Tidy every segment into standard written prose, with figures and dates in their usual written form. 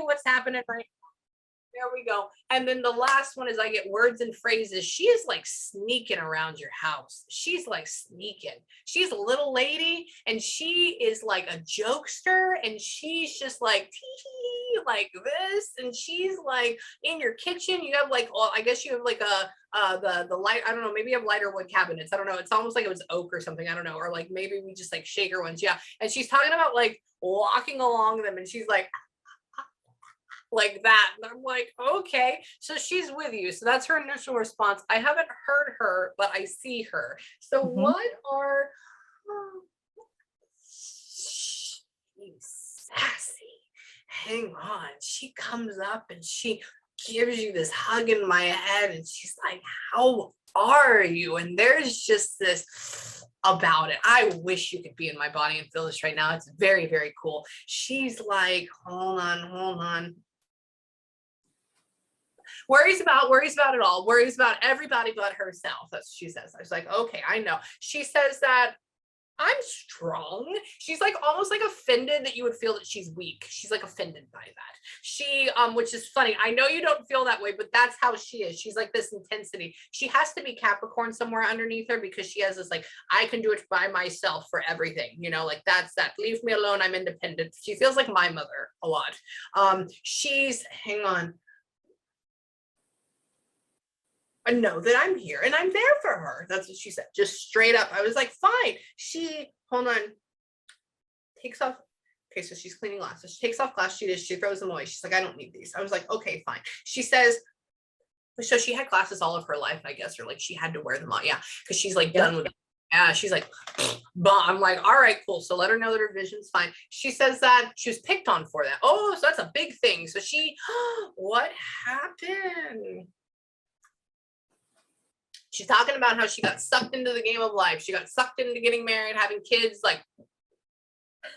what's happening right. There we go. And then the last one is I get words and phrases. She is like sneaking around your house. She's like sneaking. She's a little lady and she is like a jokester and she's just like tee like this. And she's like in your kitchen. You have like, well, I guess you have like the light, I don't know, maybe you have lighter wood cabinets. I don't know. It's almost like it was oak or something. I don't know. Or like maybe we just like shaker ones. Yeah. And she's talking about like walking along them and she's like that. And I'm like, okay, so she's with you. So that's her initial response. I haven't heard her, but I see her. So Mhm. what are she's sassy? Hang on. She comes up and she gives you this hug in my head and she's like, how are you? And there's just this about it. I wish you could be in my body and feel this right now. It's very, very cool. She's like, hold on. Worries about it all, worries about everybody but herself. That's what she says. I was like, okay, I know. She says that I'm strong. She's like almost like offended that you would feel that she's weak. She's like offended by that. She, which is funny. I know you don't feel that way, but that's how she is. She's like this intensity. She has to be Capricorn somewhere underneath her because she has this like, I can do it by myself for everything. You know, like that's that. Leave me alone. I'm independent. She feels like my mother a lot. Hang on. I know that I'm here and I'm there for her. That's what she said, just straight up. I was like, fine. Hold on, takes off. Okay, so she's cleaning glasses. She takes off glasses. She throws them away. She's like, I don't need these. I was like, okay, fine. She says, so she had glasses all of her life, I guess, or like she had to wear them all. Yeah, because she's like done with it. Yeah, she's like, but I'm like, all right, cool. So let her know that her vision's fine. She says that she was picked on for that. Oh, so that's a big thing. So what happened? She's talking about how she got sucked into the game of life. She got sucked into getting married, having kids, like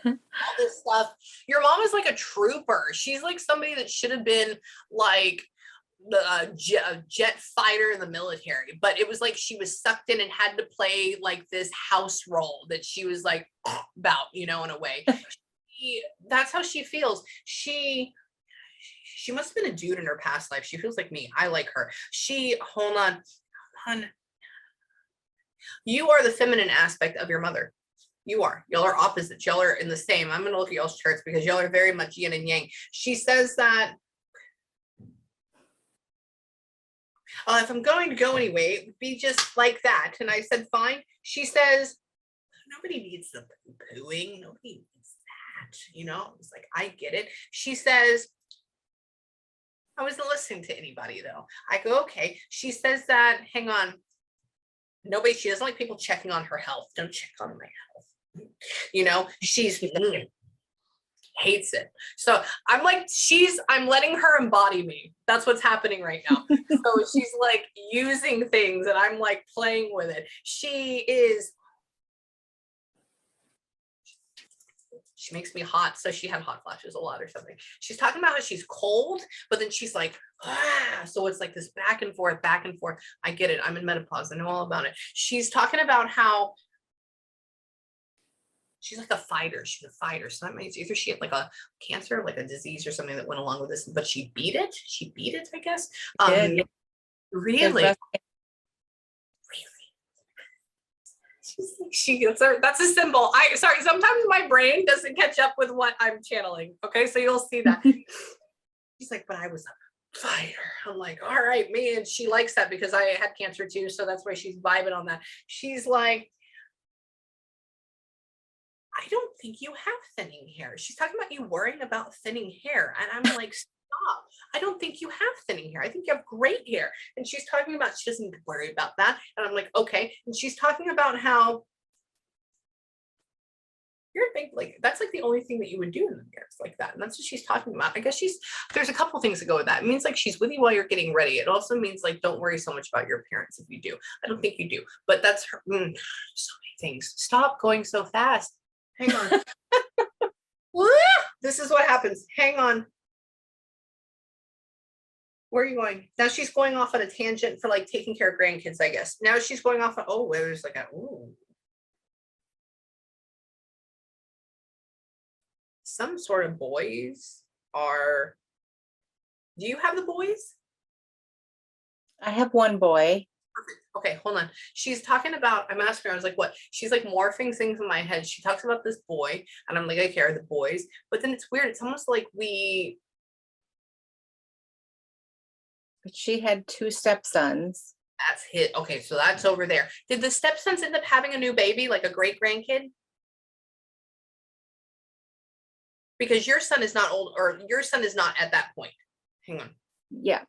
all this stuff. Your mom is like a trooper. She's like somebody that should have been like the jet fighter in the military, but it was like she was sucked in and had to play like this house role that she was like about, you know, in a way. That's how she feels. She must have been a dude in her past life. She feels like me. I like her. Hold on. You are the feminine aspect of your mother. You are. Y'all are opposites. Y'all are in the same. I'm going to look at y'all's charts because y'all are very much yin and yang. She says that if I'm going to go anyway, it would be just like that. And I said, fine. She says, nobody needs the poo-pooing. Nobody needs that. You know, it's like, I get it. She says, I wasn't listening to anybody though. I go, okay. She says that, hang on. She doesn't like people checking on her health. Don't check on my health. You know, hates it. So I'm like, I'm letting her embody me. That's what's happening right now. So she's like using things and I'm like playing with it. She makes me hot. So she had hot flashes a lot or something. She's talking about how she's cold, but then she's like, so it's like this back and forth. I get it. I'm in menopause. I know all about it. She's talking about how she's like a fighter. She's a fighter. So that means either she had like a cancer, like a disease or something that went along with this, but she beat it. I guess. Really? That's a symbol. Sorry, sometimes my brain doesn't catch up with what I'm channeling. Okay, so you'll see that. She's like, but I was a fighter. I'm like, all right, man. She likes that because I had cancer too, so that's why she's vibing on that. She's like, I don't think you have thinning hair. She's talking about you worrying about thinning hair, and I'm like, stop. I don't think you have thinning hair. I think you have great hair. And she's talking about she doesn't worry about that. And I'm like, okay. And she's talking about how you're like that's like the only thing that you would do in the mirrors like that. And that's what she's talking about. I guess there's a couple things that go with that. It means like she's with you while you're getting ready. It also means like don't worry so much about your appearance if you do. I don't think you do, but that's her. So many things. Stop going so fast. Hang on. This is what happens. Hang on. Where are you going? Now she's going off on a tangent for like taking care of grandkids, I guess. Now she's going off on, there's like some sort of boys are Do you have the boys? I have one boy. Okay, hold on. She's talking about, I'm asking her, I was like, what? She's like morphing things in my head. She talks about this boy, and I'm like, I care the boys. But then it's weird. It's almost like But she had two stepsons. that's hit. Okay, so that's over there. Did the stepsons end up having a new baby, like a great grandkid? Because your son is not old, or your son is not at that point. Hang on. Yeah,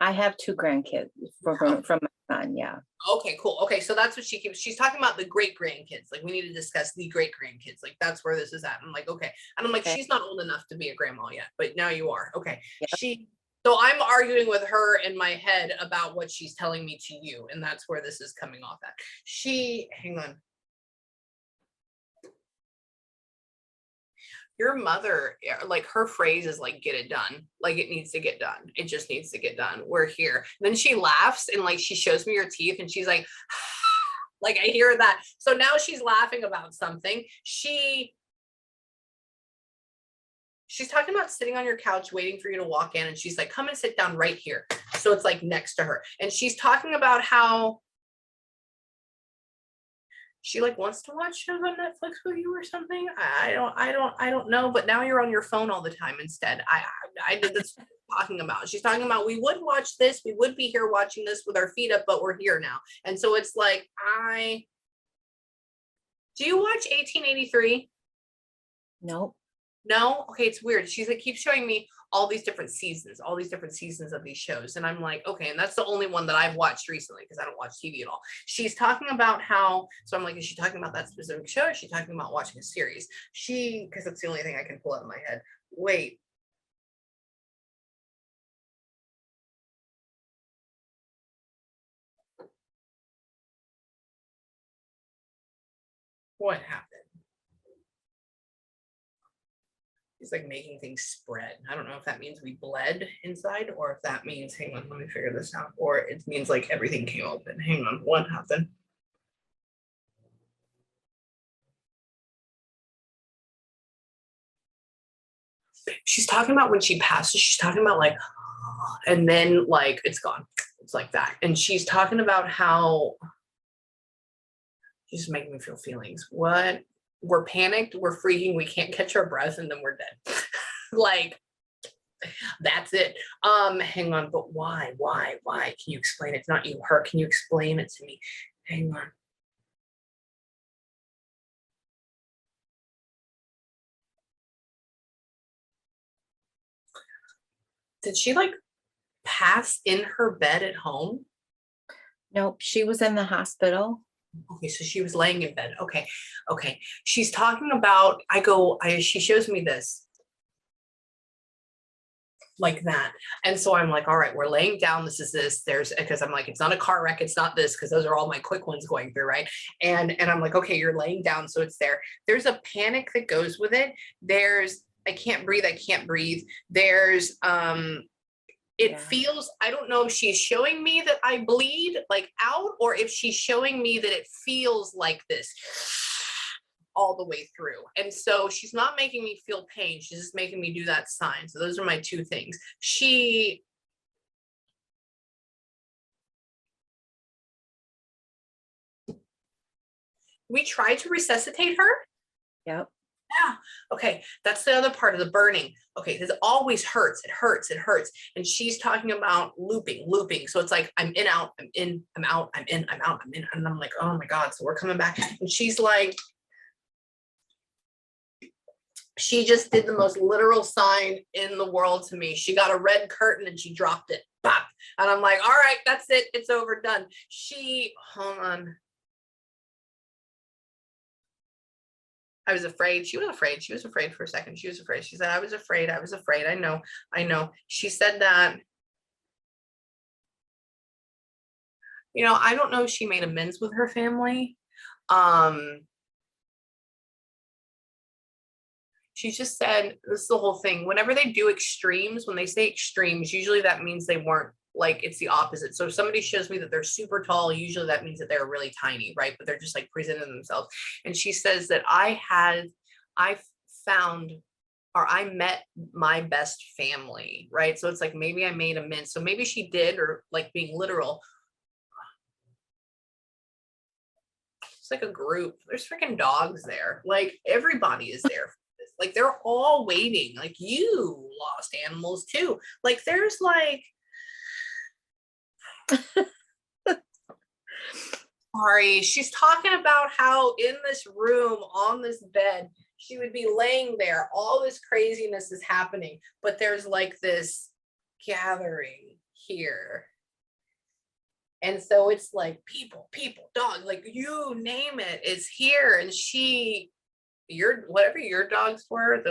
I have two grandkids from my son. Yeah. Okay, cool. Okay, so that's what she's talking about, the great grandkids. Like, we need to discuss the great grandkids. Like, that's where this is at. I'm like, okay. And I'm like, Okay. she's not old enough to be a grandma yet, but now you are. Okay. Yep. So I'm arguing with her in my head about what she's telling me to you, and that's where this is coming off at. Hang on. Your mother, like, her phrase is like, get it done. Like, it needs to get done. It just needs to get done. We're here. Then she laughs and like she shows me her teeth and she's like, like, I hear that. So now she's laughing about something. She's talking about sitting on your couch waiting for you to walk in, and she's like, come and sit down right here. So it's like next to her. And she's talking about how she like wants to watch shows on Netflix with you or something. I don't know. But now you're on your phone all the time instead. I did this talking about. She's talking about, we would watch this. We would be here watching this with our feet up, but we're here now. And so it's like, do you watch 1883? Nope. No? Okay, it's weird. She's like, keeps showing me all these different seasons of these shows. And I'm like, okay, and that's the only one that I've watched recently because I don't watch TV at all. She's talking about how, so I'm like, is she talking about that specific show? Or is she talking about watching a series? Because that's the only thing I can pull out of my head. Wait. What happened? It's like making things spread. I don't know if that means we bled inside or if that means, hang on, let me figure this out. Or it means like everything came open. Hang on, what happened? She's talking about when she passes, she's talking about like, and then like it's gone. It's like that. And she's talking about how she's making me feel feelings. What? We're panicked, we're freaking, we can't catch our breath, and then we're dead. Like, that's it. Hang on, but why? Can you explain? It's not you, her. Can you explain it to me? Hang on. Did she like pass in her bed at home? Nope. She was in the hospital. Okay, so she was laying in bed. Okay. She's talking about, she shows me this. Like that. And so I'm like, all right, we're laying down. There's, because I'm like, it's not a car wreck. It's not this, because those are all my quick ones going through. Right. And I'm like, okay, you're laying down. So it's there. There's a panic that goes with it. There's, I can't breathe. There's, it feels, I don't know if she's showing me that I bleed like out, or if she's showing me that it feels like this all the way through. And so she's not making me feel pain. She's just making me do that sign. So those are my two things. We tried to resuscitate her. Yep. Yeah. Okay. That's the other part of the burning. Okay. This always hurts. It hurts. And she's talking about looping. So it's like, I'm in, out, I'm in, I'm out, I'm in, I'm out, I'm in. And I'm like, oh my God. So we're coming back. And she's like, she just did the most literal sign in the world to me. She got a red curtain and she dropped it. Pop. And I'm like, all right, that's it. It's over, done. Hold on. I was afraid. She was afraid for a second. She was afraid. She said, I was afraid. I know. She said that, I don't know if she made amends with her family. She just said, this is the whole thing. Whenever they do extremes, when they say extremes, usually that means they weren't, like, it's the opposite. So if somebody shows me that they're super tall, usually that means that they're really tiny, right? But they're just like presenting themselves. And she says that I found or I met my best family, right? So it's like maybe I made amends. So maybe she did, or like being literal. It's like a group. There's freaking dogs there. Like everybody is there for this. Like they're all waiting. Like you lost animals too. Like there's like sorry, she's talking about how in this room on this bed she would be laying there, all this craziness is happening, but there's like this gathering here, and so it's like people, dog, like you name it is here. And she, your whatever your dogs were,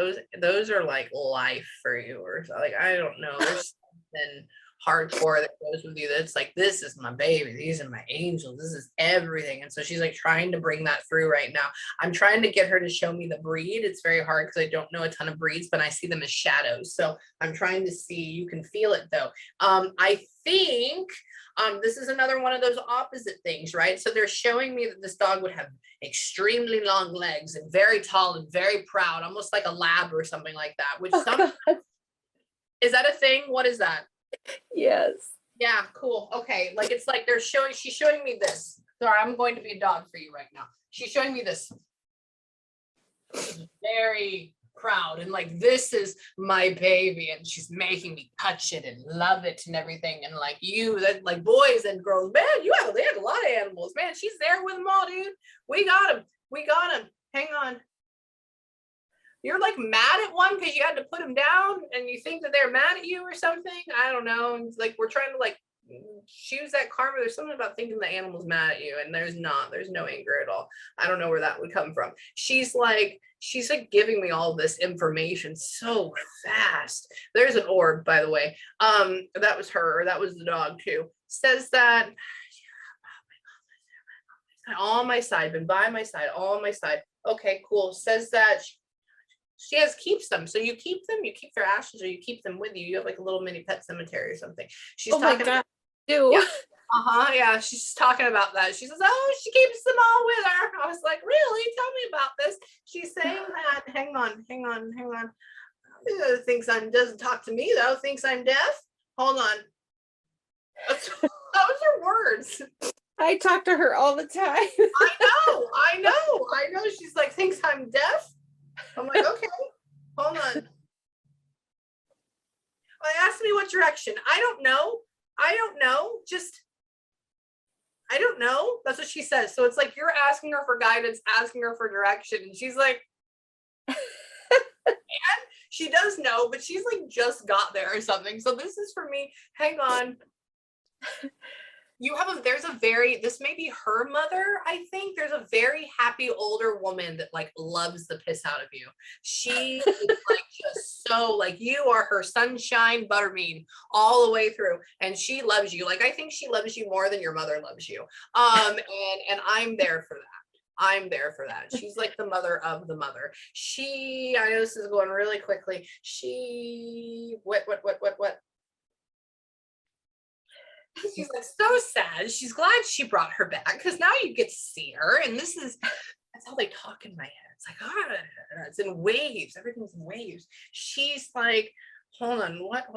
those are like life for you, or like I don't know, there's something hardcore that goes with you that's like, this is my baby, these are my angels, this is everything. And so she's like trying to bring that through right now. I'm trying to get her to show me the breed. It's very hard because I don't know a ton of breeds, but I see them as shadows, so I'm trying to see. You can feel it though. I think this is another one of those opposite things, right? So they're showing me that this dog would have extremely long legs and very tall and very proud, almost like a lab or something like that, which Oh, some God. is that a thing? What is that? Yes. Yeah, cool. Okay, like it's like she's showing me this. Sorry, I'm going to be a dog for you right now. She's showing me this. Very proud and like, this is my baby, and she's making me touch it and love it and everything. And like you, that like boys and girls, man, they had a lot of animals, man. She's there with them all, dude. We got him. Hang on. You're like mad at one because you had to put him down, and you think that they're mad at you or something. I don't know. It's like we're trying to like choose that karma. There's something about thinking the animal's mad at you, and there's no anger at all. I don't know where that would come from. She's like giving me all this information so fast. There's an orb, by the way. That was her. That was the dog too. Says that on my side, been by my side, all on my side. Okay, cool. Says that she keeps them. So you keep them, you keep their ashes, or you keep them with you. You have like a little mini pet cemetery or something. She's Oh my talking. God. Do. Yeah. Yeah. She's talking about that. She says, oh, she keeps them all with her. I was like, really? Tell me about this. She's saying that. Hang on. Thinks I'm, doesn't talk to me though. Thinks I'm deaf. Hold on. Those are words. I talk to her all the time. I know. She's like, thinks I'm deaf. I'm like, okay, hold on. Ask me what direction. I don't know. Just, I don't know. That's what she says. So it's like you're asking her for guidance, asking her for direction. And she's like, and she does know, but she's like just got there or something. So this is for me. Hang on. This may be her mother, I think. There's a very happy older woman that like loves the piss out of you. She is like just so like, you are her sunshine butterbean all the way through, and she loves you. Like I think she loves you more than your mother loves you. And I'm there for that. She's like the mother of the mother. I know this is going really quickly. What? She's like so sad. She's glad she brought her back because now you get to see her. And that's how they talk in my head. It's like, it's in waves. Everything's in waves. She's like, hold on, what?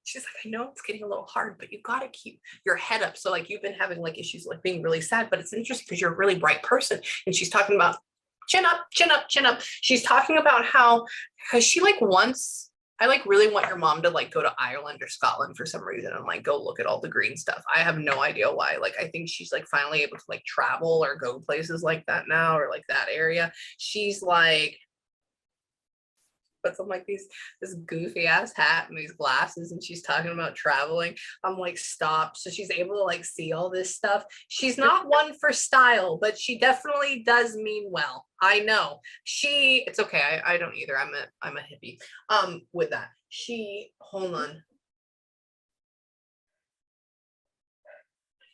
She's like, I know it's getting a little hard, but you got to keep your head up. So like you've been having like issues like being really sad, but it's interesting because you're a really bright person. And she's talking about chin up. She's talking about how she like once, I like really want your mom to like go to Ireland or Scotland for some reason and like go look at all the green stuff. I have no idea why. Like I think she's like finally able to like travel or go places like that now, or like that area. She's like, puts on like this goofy ass hat and these glasses, and she's talking about traveling. I'm like, stop. So she's able to like see all this stuff. She's not one for style, but she definitely does mean well. I know. It's okay. I don't either. I'm a hippie. With that. Hold on.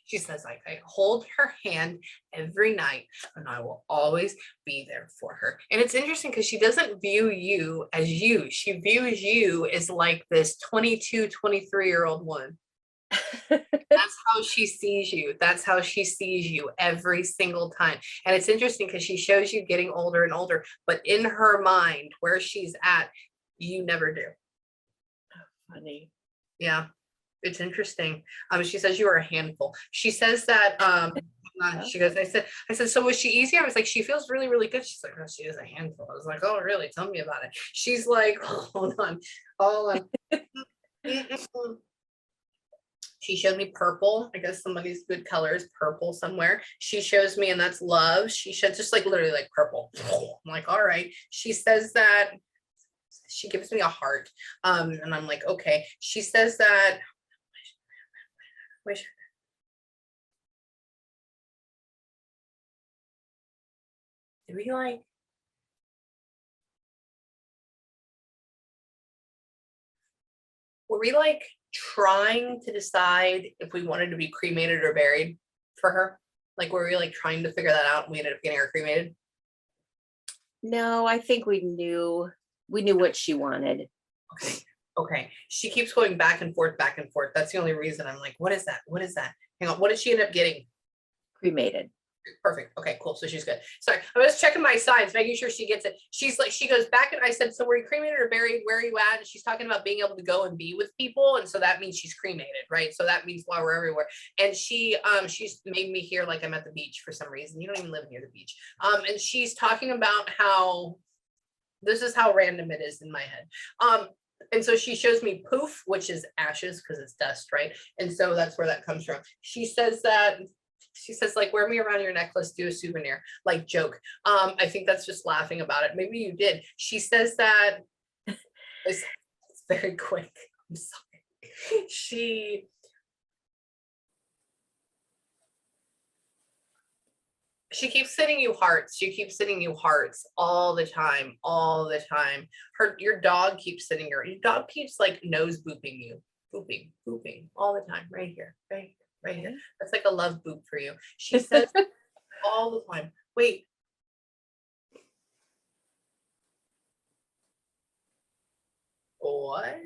She says, like, I hold her hand every night and I will always be there for her. And it's interesting because she doesn't view you as you. She views you as like this 22, 23-year-old woman. That's how she sees you. That's how she sees you every single time. And it's interesting because she shows you getting older and older, but in her mind, where she's at, you never do. Funny. Yeah, it's interesting. She says you are a handful. She says that she goes, I said, so was she easy? I was like, she feels really, really good. She's like, no, she is a handful. I was like, oh, really? Tell me about it. She's like, hold on. She showed me purple. I guess somebody's good color is purple somewhere. She shows me, and that's love. She shows just like literally like purple. I'm like, all right. She says that she gives me a heart. And I'm like, okay. She says that do we like were we like trying to decide if we wanted to be cremated or buried for her? Like, were we like trying to figure that out and we ended up getting her cremated? No, I think we knew what she wanted. Okay. Okay. She keeps going back and forth, back and forth. That's the only reason I'm like, what is that? What is that? Hang on. What did she end up getting? Cremated. Perfect. Okay, cool. So she's good. Sorry. I was checking my signs, making sure she gets it. She's like, she goes back and I said, so were you cremated or buried? Where are you at? And she's talking about being able to go and be with people. And so that means she's cremated, right? So that means while we're everywhere. And she's made me hear like I'm at the beach for some reason. You don't even live near the beach. And she's talking about how this is how random it is in my head. And so she shows me poof, which is ashes because it's dust, right? And so that's where that comes from. She says like, wear me around your necklace, do a souvenir, like joke. I think that's just laughing about it. Maybe you did. She says that it's very quick. I'm sorry. She keeps sending you hearts. She keeps sending you hearts all the time, all the time. Your dog keeps sending your dog keeps like nose booping you, booping all the time, right here, right here. That's like a love boop for you. She says all the time. Wait. What?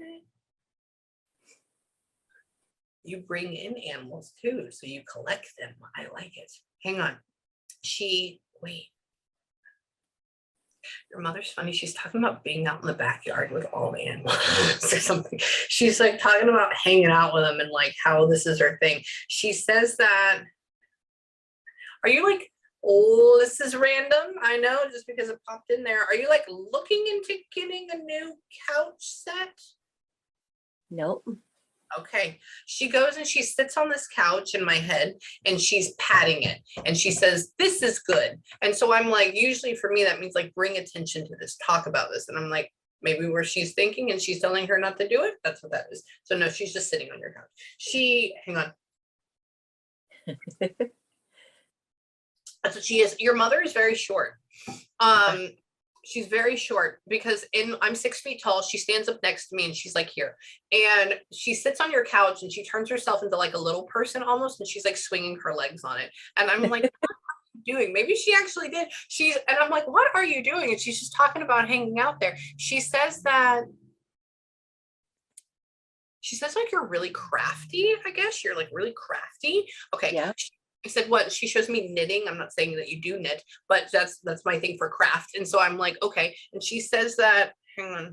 You bring in animals too, so you collect them. I like it. Hang on. Wait. Your mother's funny. She's talking about being out in the backyard with all the animals or something. She's like talking about hanging out with them and like how this is her thing. She says that. Are you like, oh, this is random? I know, just because it popped in there. Are you like looking into getting a new couch set? Nope. Okay. She goes and she sits on this couch in my head and she's patting it. And she says, this is good. And so I'm like, usually for me, that means like bring attention to this, talk about this. And I'm like, maybe where she's thinking and she's telling her not to do it. That's what that is. So no, she's just sitting on your couch. Hang on. That's what she is. Your mother is very short. She's very short because I'm 6 feet tall. She stands up next to me and she's like here. And she sits on your couch and she turns herself into like a little person almost. And she's like swinging her legs on it. And I'm like, what are you doing? Maybe she actually did. And I'm like, what are you doing? And she's just talking about hanging out there. She says like you're really crafty. I guess you're like really crafty. Okay. Yeah. I said, what? She shows me knitting. I'm not saying that you do knit, but that's my thing for craft. And so I'm like, okay. And she says that, hang on.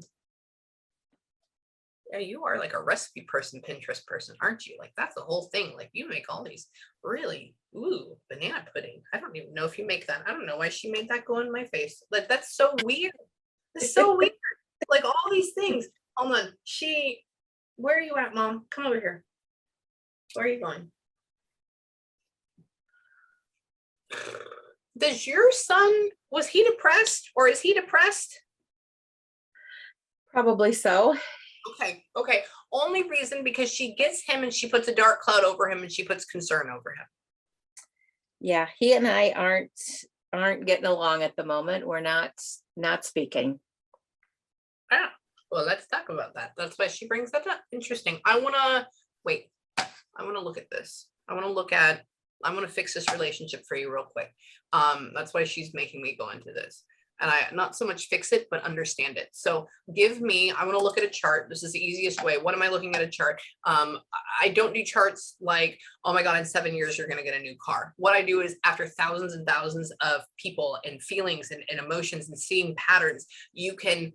Yeah, you are like a recipe person, Pinterest person, aren't you? Like that's the whole thing. Like you make all these really, banana pudding. I don't even know if you make that. I don't know why she made that go in my face. Like that's so weird. It's so weird. Like all these things. Hold on. Where are you at, Mom? Come over here. Where are you going? Does your son, was he depressed or is he depressed? Probably so. Okay. Only reason because she gets him and she puts a dark cloud over him and she puts concern over him. Yeah, he and I aren't getting along at the moment. We're not speaking. Ah, well, let's talk about that. That's why she brings that up. Interesting. I want to look at this. I want to fix this relationship for you real quick. That's why she's making me go into this. and I not so much fix it, but understand it. So give me, I want to look at a chart. This is the easiest way. What am I looking at a chart? I don't do charts like, oh my God, in 7 years, you're going to get a new car. What I do is after thousands and thousands of people and feelings and emotions and seeing patterns, you can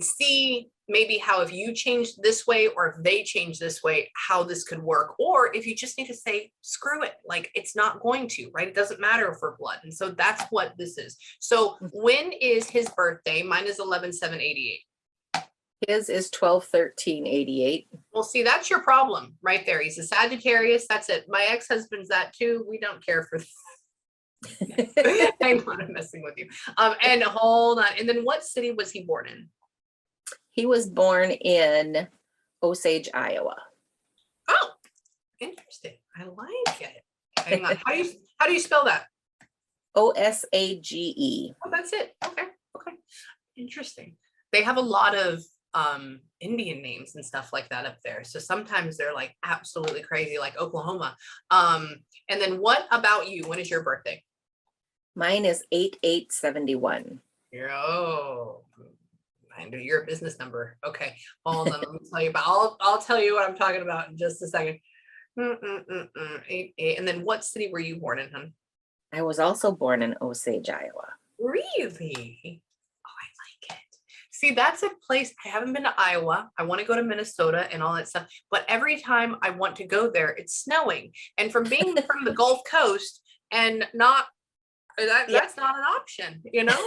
see maybe how if you change this way or if they change this way, how this could work. Or if you just need to say, screw it, like it's not going to, right? It doesn't matter for blood. And so that's what this is. So when is his birthday? Mine is 11/7/88. His is 12/13/88. Well, see, that's your problem right there. He's a Sagittarius. That's it. My ex-husband's that too. We don't care for I'm not messing with you. And hold on. And then what city was he born in? He was born in Osage, Iowa. Oh, interesting. I like it. Hang on. How do you spell that? Osage. Oh, that's it. Okay. Okay. Interesting. They have a lot of Indian names and stuff like that up there. So sometimes they're like absolutely crazy, like Oklahoma. And then what about you? When is your birthday? Mine is 8/8/71. Oh, I know your business number. Okay, hold on. Let me tell you about. I'll tell you what I'm talking about in just a second. 8/8. And then what city were you born in, hon? I was also born in Osage, Iowa. Really? Oh, I like it. See, that's a place I haven't been to Iowa. I want to go to Minnesota and all that stuff. But every time I want to go there, it's snowing. And from being from the Gulf Coast and not that's not an option, you know?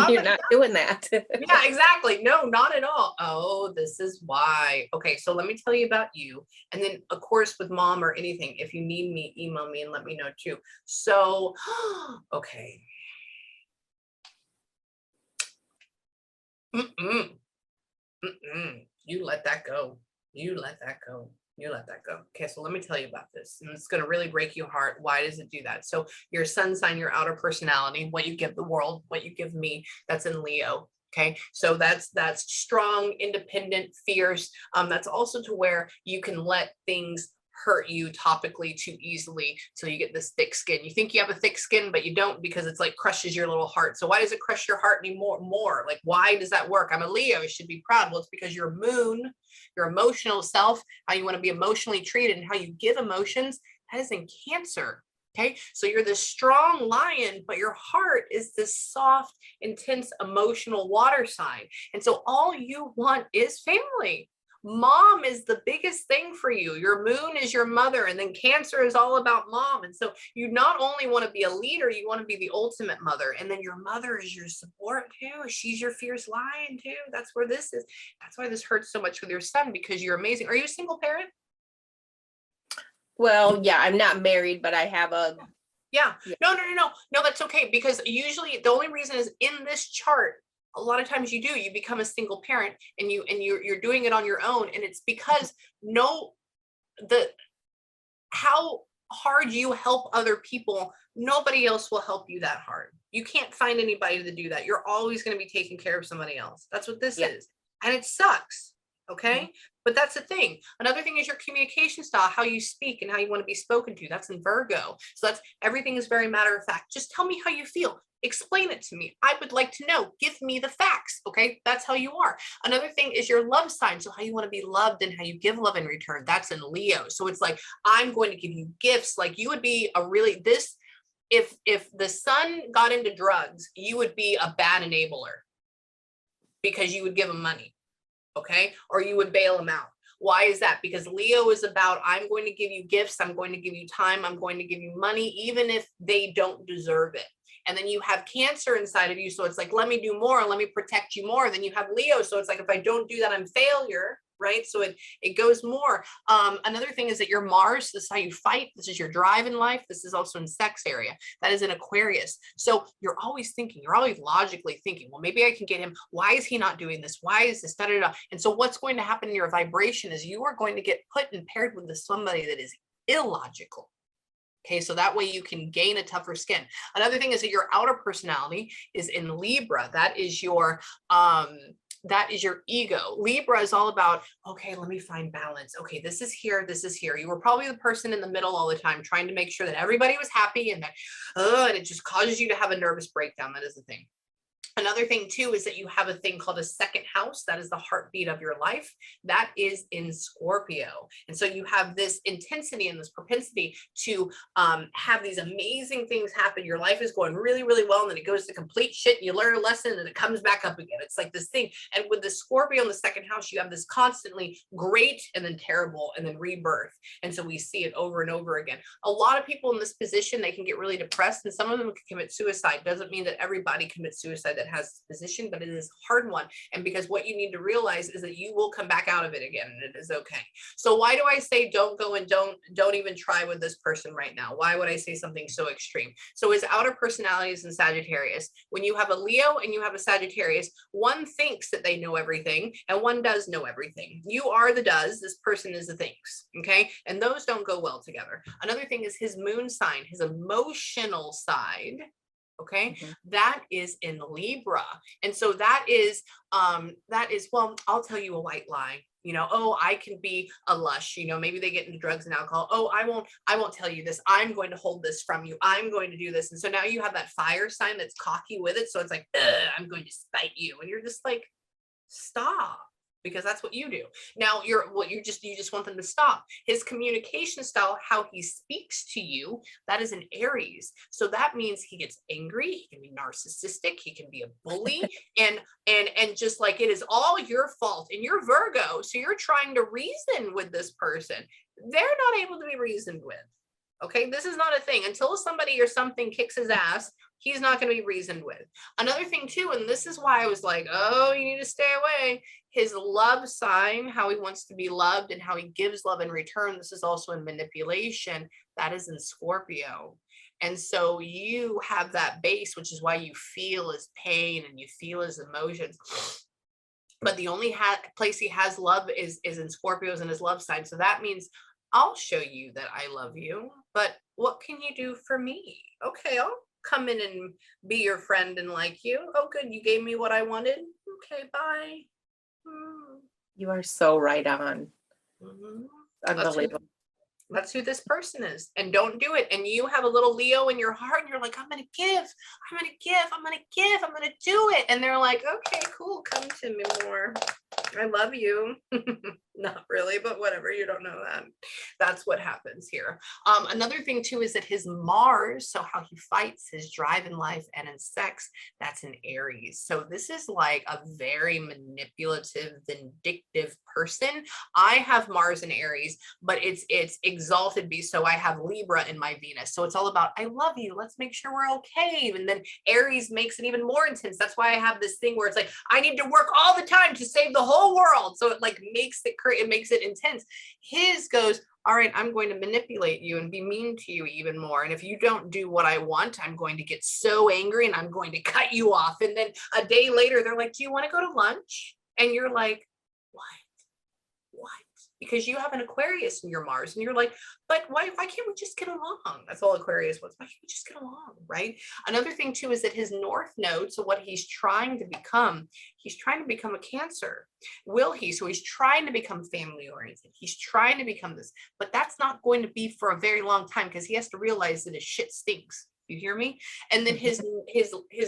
You're not doing that. Yeah, exactly. No, not at all. Oh, this is why. Okay, so let me tell you about you. And then, of course, with mom or anything, if you need me, email me and let me know too. So, okay. You let that go. You let that go. You let that go. Okay, so let me tell you about this. And it's going to really break your heart. Why does it do that? So your sun sign, your outer personality, what you give the world, what you give me, that's in Leo. Okay, so that's strong, independent, fierce. That's also to where you can let things hurt you topically too easily, so you get this thick skin. You think you have a thick skin, but you don't, because it's like crushes your little heart. So why does it crush your heart anymore? Like, why does that work? I'm a Leo, you should be proud. Well, it's because your moon, your emotional self, how you want to be emotionally treated and how you give emotions, that is in Cancer. Okay, so you're this strong lion, but your heart is this soft, intense, emotional water sign. And so all you want is family. Mom is the biggest thing for you. Your moon is your mother, and then Cancer is all about mom. And so you not only want to be a leader, you want to be the ultimate mother. And then your mother is your support too. She's your fierce lion too. That's where this is. That's why this hurts so much with your son, because you're amazing. Are you a single parent? Well, yeah, I'm not married, but I have a. Yeah. No, that's okay. Because usually the only reason is in this chart, a lot of times you become a single parent and you're doing it on your own. And it's because how hard you help other people, nobody else will help you that hard. You can't find anybody to do that. You're always going to be taking care of somebody else. That's what this is. And it sucks. Okay. But that's the thing. Another thing is your communication style, how you speak and how you want to be spoken to. That's in Virgo. So everything is very matter of fact. Just tell me how you feel. Explain it to me. I would like to know. Give me the facts. Okay. That's how you are. Another thing is your love sign. So how you want to be loved and how you give love in return. That's in Leo. So it's like, I'm going to give you gifts. Like you would be if the sun got into drugs, you would be a bad enabler because you would give them money. Okay. Or you would bail them out. Why is that? Because Leo is about, I'm going to give you gifts. I'm going to give you time. I'm going to give you money, even if they don't deserve it. And then you have Cancer inside of you. So it's like, let me do more. Let me protect you more. Then you have Leo. So it's like, if I don't do that, I'm failure. Right. So it goes more. Another thing is that your Mars, this is how you fight. This is your drive in life. This is also in sex area. That is in Aquarius. So you're always thinking, you're always logically thinking, well, maybe I can get him. Why is he not doing this? Why is this? Da, da, da. And so what's going to happen in your vibration is you are going to get put and paired with somebody that is illogical. Okay, so that way you can gain a tougher skin. Another thing is that your outer personality is in Libra. That is your That is your ego. Libra is all about, okay, let me find balance. Okay, this is here, this is here. You were probably the person in the middle all the time, trying to make sure that everybody was happy, and that, and it just causes you to have a nervous breakdown. That is the thing. Another thing too is that you have a thing called a second house. That is the heartbeat of your life. That is in Scorpio. And so you have this intensity and this propensity to have these amazing things happen. Your life is going really, really well, and then it goes to complete shit, and you learn a lesson, and it comes back up again. It's like this thing. And with the Scorpio in the second house, you have this constantly great and then terrible and then rebirth. And so we see it over and over again. A lot of people in this position, they can get really depressed, and some of them can commit suicide. Doesn't mean that everybody commits suicide that has this position, but it is a hard one. And because what you need to realize is that you will come back out of it again, and it is okay. So why do I say don't go and don't even try with this person right now? Why would I say something so extreme? So his outer personality is in Sagittarius. When you have a Leo and you have a Sagittarius, one thinks that they know everything and one does know everything. You are the does, this person is the thinks. Okay, and those don't go well together. Another thing is his moon sign, his emotional side. Okay, that is in Libra. And so that is, well, I'll tell you a white lie. You know, oh, I can be a lush, you know, maybe they get into drugs and alcohol. Oh, I won't tell you this. I'm going to hold this from you. I'm going to do this. And so now you have that fire sign that's cocky with it. So it's like, I'm going to spite you. And you're just like, stop. Because that's what you do. Now you just want them to stop. His communication style, how he speaks to you, that is an Aries. So that means he gets angry, he can be narcissistic, he can be a bully, and just like it is all your fault. And you're Virgo, so you're trying to reason with this person. They're not able to be reasoned with. Okay, this is not a thing. Until somebody or something kicks his ass, he's not going to be reasoned with. Another thing too, and this is why I was like, oh, you need to stay away. His love sign, how he wants to be loved and how he gives love in return. This is also in manipulation. That is in Scorpio. And so you have that base, which is why you feel his pain and you feel his emotions. But the only place he has love is in Scorpios in his love sign. So that means I'll show you that I love you, but what can you do for me? Okay, I'll come in and be your friend and like you. Oh, good, you gave me what I wanted. Okay, bye. You are so right on. Unbelievable. That's who this person is. And don't do it. And you have a little Leo in your heart and you're like, I'm going to give, I'm going to give, I'm going to give, I'm going to do it. And they're like, okay, cool. Come to me more. I love you. Not really, but whatever. You don't know that. That's what happens here. Another thing too is that his Mars, so how he fights, his drive in life and in sex, that's in Aries. So this is like a very manipulative, vindictive person. I have Mars in Aries, but it's exalted beast. So I have Libra in my Venus. So it's all about, I love you. Let's make sure we're okay. And then Aries makes it even more intense. That's why I have this thing where it's like, I need to work all the time to save the whole world. So it like makes it intense. His goes, all right, I'm going to manipulate you and be mean to you even more. And if you don't do what I want, I'm going to get so angry and I'm going to cut you off. And then a day later, they're like, do you want to go to lunch? And you're like, what? Because you have an Aquarius in your Mars and you're like, but why can't we just get along? That's all Aquarius was. Why can't we just get along, right? Another thing too is that his North Node, so what he's trying to become a Cancer. Will he? So he's trying to become family oriented. He's trying to become this, but that's not going to be for a very long time because he has to realize that his shit stinks. You hear me? And then his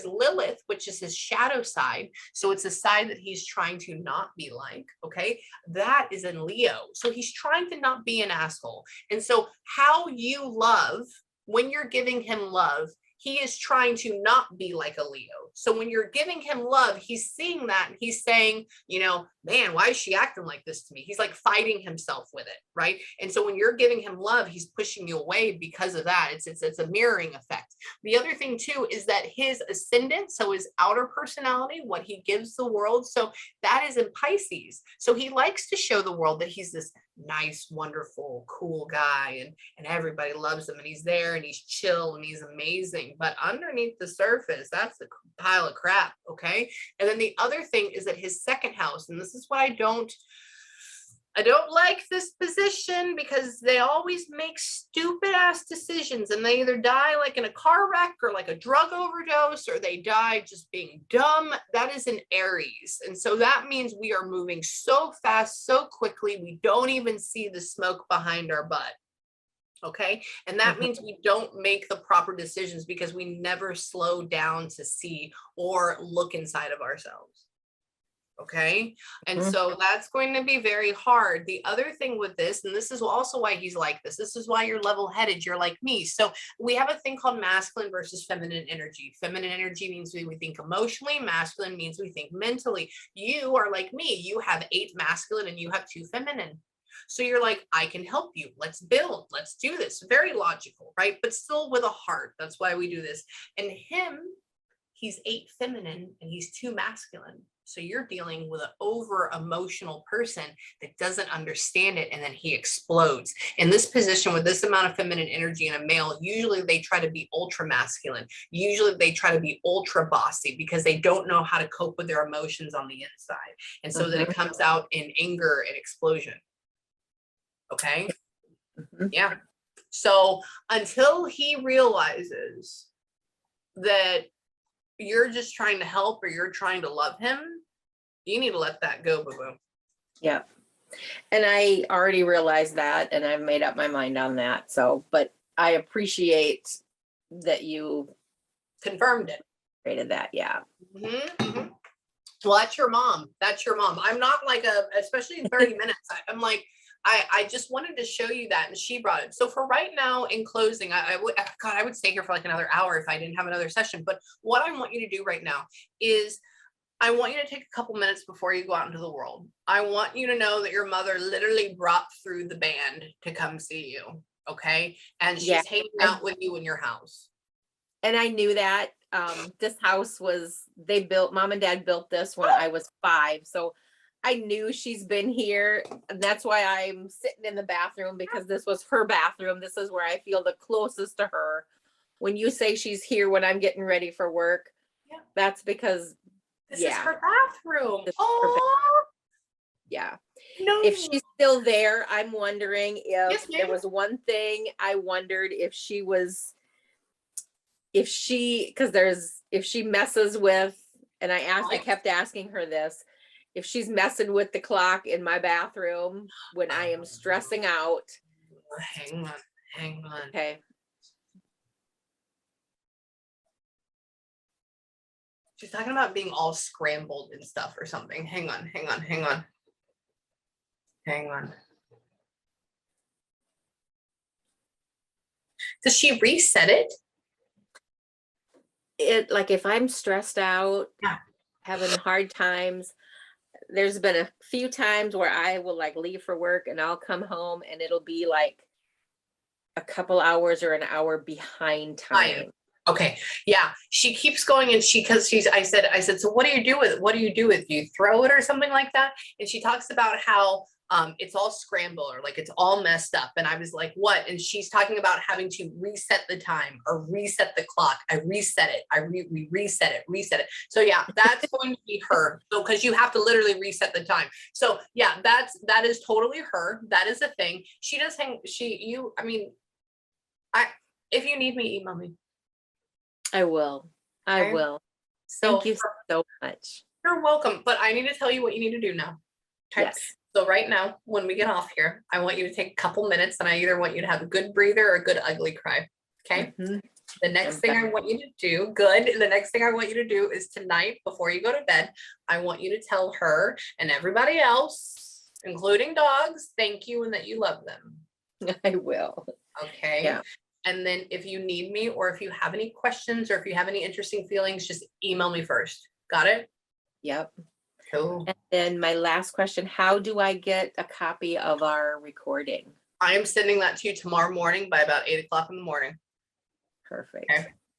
Lilith, which is his shadow side. So it's a side that he's trying to not be like, okay? That is in Leo. So he's trying to not be an asshole. And so how you love, when you're giving him love, he is trying to not be like a Leo. So when you're giving him love, he's seeing that and he's saying, you know, man, why is she acting like this to me? He's like fighting himself with it, right? And so when you're giving him love, he's pushing you away because of that. It's a mirroring effect. The other thing too is that his ascendant, so his outer personality, what he gives the world, so that is in Pisces. So he likes to show the world that he's this nice, wonderful, cool guy and everybody loves him and he's there and he's chill and he's amazing. But underneath the surface, that's a pile of crap, okay? And then the other thing is that his second house, and this is what I don't I don't like this position because they always make stupid ass decisions and they either die like in a car wreck or like a drug overdose or they die just being dumb. That is an Aries. And so that means we are moving so fast, so quickly, we don't even see the smoke behind our butt. Okay. And that means we don't make the proper decisions because we never slow down to see or look inside of ourselves. Okay. And so that's going to be very hard. The other thing with this, and this is also why he's like this is why you're level headed, you're like me. So we have a thing called masculine versus feminine energy. Feminine energy means we think emotionally, masculine means we think mentally. You are like me, you have 8 masculine and you have 2 feminine. So you're like, I can help you. Let's build. Let's do this. Very logical, right? But still with a heart. That's why we do this. And him, he's 8 feminine and he's 2 masculine. So you're dealing with an over emotional person that doesn't understand it. And then he explodes in this position with this amount of feminine energy in a male. Usually they try to be ultra masculine. Usually they try to be ultra bossy because they don't know how to cope with their emotions on the inside. And so then it comes out in anger and explosion. Okay. Yeah. So until he realizes that you're just trying to help or you're trying to love him, you need to let that go, boo-boo. Yeah. And I already realized that and I've made up my mind on that. So, but I appreciate that you Confirmed it. created that. Yeah. Well, that's your mom. That's your mom. I'm not like especially in 30 minutes. I'm like, I just wanted to show you that. And she brought it. So for right now, in closing, I would stay here for like another hour if I didn't have another session. But what I want you to do right now is I want you to take a couple minutes before you go out into the world. I want you to know that your mother literally brought through the band to come see you. Okay. And she's hanging out with you in your house. And I knew that this house was, mom and dad built this when I was 5. So I knew she's been here. And that's why I'm sitting in the bathroom, because this was her bathroom. This is where I feel the closest to her. When you say she's here when I'm getting ready for work, that's because this is her bathroom. Yeah. No. If she's still there, I'm wondering if there was one thing I wondered if she messes with, and I kept asking her this, if she's messing with the clock in my bathroom when I am stressing out. Hang on. Okay. She's talking about being all scrambled and stuff or something. Hang on. Does she reset it? Like if I'm stressed out, having hard times, there's been a few times where I will like leave for work and I'll come home and it'll be like a couple hours or an hour behind time. Okay. Yeah. She keeps going and I said, so what do you do with it? Do you throw it or something like that? And she talks about how it's all scrambled or like it's all messed up. And I was like, what? And she's talking about having to reset the time or reset the clock. I reset it. We reset it. So yeah, that's going to be her. So, cause you have to literally reset the time. So yeah, that is totally her. That is a thing. She does if you need me, email me. I will. So thank you so much. You're welcome. But I need to tell you what you need to do now. Okay. Yes. So right now, when we get off here, I want you to take a couple minutes and I either want you to have a good breather or a good ugly cry. Okay. The next thing I want you to do, the next thing I want you to do is tonight, before you go to bed, I want you to tell her and everybody else, including dogs, thank you and that you love them. I will. Okay. Yeah. And then if you need me or if you have any questions or if you have any interesting feelings, just email me first. Got it? Yep. Cool. And then my last question, how do I get a copy of our recording? I am sending that to you tomorrow morning by about 8 o'clock in the morning. Perfect.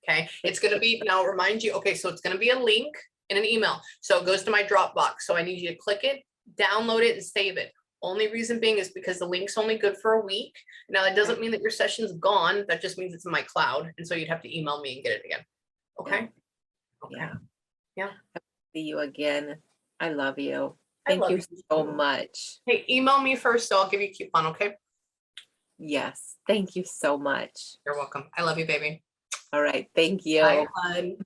Okay. It's going to be, now remind you, okay, so it's going to be a link in an email. So it goes to my Dropbox. So I need you to click it, download it and save it. Only reason being is because the link's only good for a week. Now, that doesn't mean that your session's gone. That just means it's in my cloud. And so you'd have to email me and get it again. Okay. Yeah. Yeah. See you again. I love you. I Thank love you you so too. much. Hey, email me first, so I'll give you a coupon, okay? Yes, thank you so much. You're welcome. I love you, baby. All right, thank Bye, you. hon.